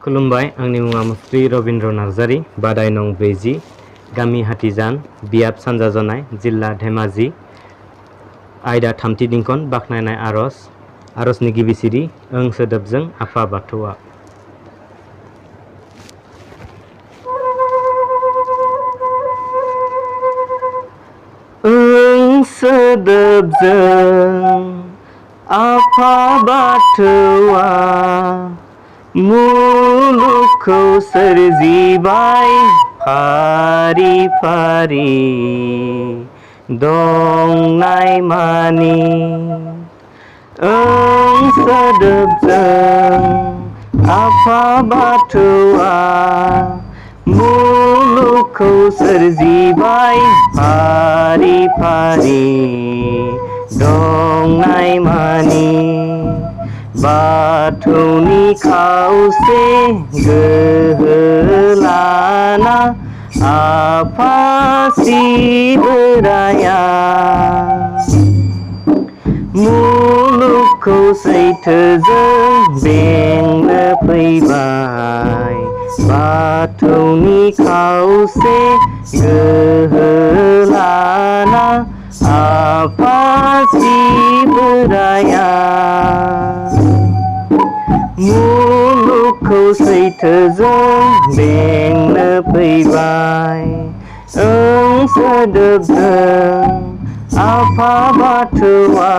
खुलुमबाय आंनि मुङा मुस्रि रबीन्द्र नार्जारी बादाय नं 40 गामि हातिजान बियाब सानजा जनाय जिल्ला धेमाजि आयदा थामथि दिंखन बाख्नायनाय आरजनि गिबि सिरि ओं सोदोबजों आफा बाथौआ ओं सोदोबजों आफा बाथौआ मुलुगखौ सोरजिबाय फारि फारि दंनाय मानि ओं सोदोबजों आफा बाथौआ मुलुगखौ सोरजिबाय फारि फारि दंनाय मानि बाथौनि खावसे गोहो लाना आफा शिबराया मुलुगखौ सैथोजों बेंनो फैबाय बाथौनि खावसे गोहो लाना आफा शिबराया मुलुगखौ सैथोजों बेंनो फैबाय ओं सोदोबजों आफा बाथौआ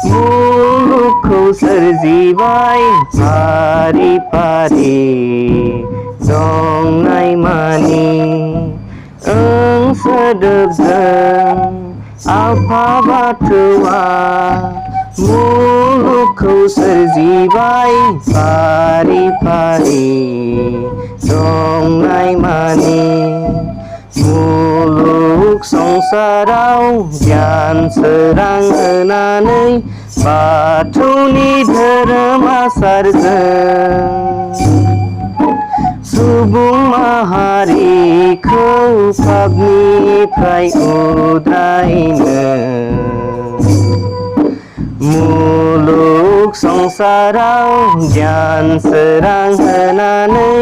मुलुगखौ सोरजिबाय फारि फारि दंनाय मानि ओं सोदोबजों आफा बाथौआ मुलुगखौ सोरजिबाय फारि फारि दंनाय मानि मुलुग संसाराव गियान सोरां होनानै बाथौनि धोरोम आसारजों सुबुं माहारिखौ पापनिफ्राय उद्रायनो मुलुग संसाराव गियान सोरां होनानै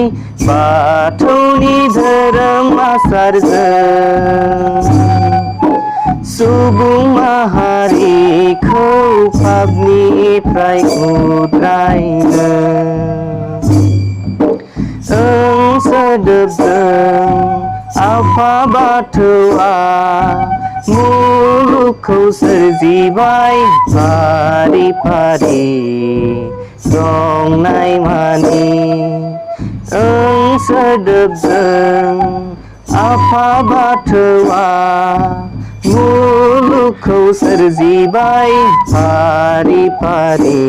बाथौनि धोरोम आसारजों सुबुं माहारिखौ पापनिफ्राय उद्रायनो ओं सोदोबजों आफा बाथौआ मुलुगखौ सोरजिबाय फारि फारि दंनाय मानि ओं सोदोबजों आफा बाथौआ मुलुगखौ सोरजिबाय फारि फारि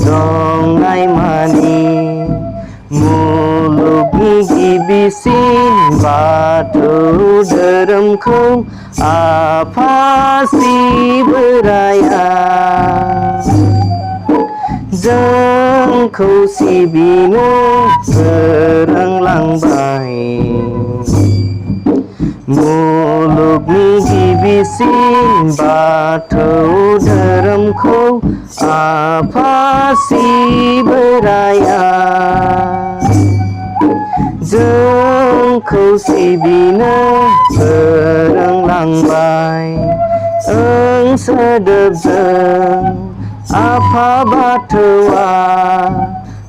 दंनाय मानि मुलुगनि गिबिसिन बाथौ धोरोमखौ आफा शिबराया जोंखौ सिबिनो फोरोंलांबाय मुलुगनि गिबिसिन बाथौ धोरोमखौ आफा शिबराया जोंखौ सिबिनो फोरोंलांबाय ओं सोदोबजों आफा बाथौआ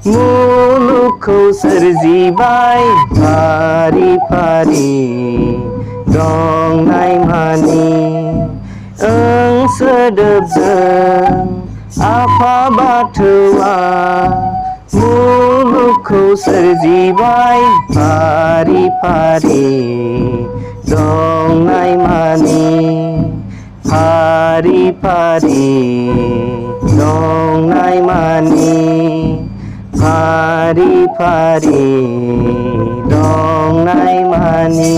मुलुगखौ सोरजिबाय फारि फारि दंनाय मानि ओं सोदोबजों आफा बाथौआ मुलुगखौ सोरजिबाय फारि फारि दंनाय मानि फारि फारि दंनाय मानि फारि फारि दंनाय मानि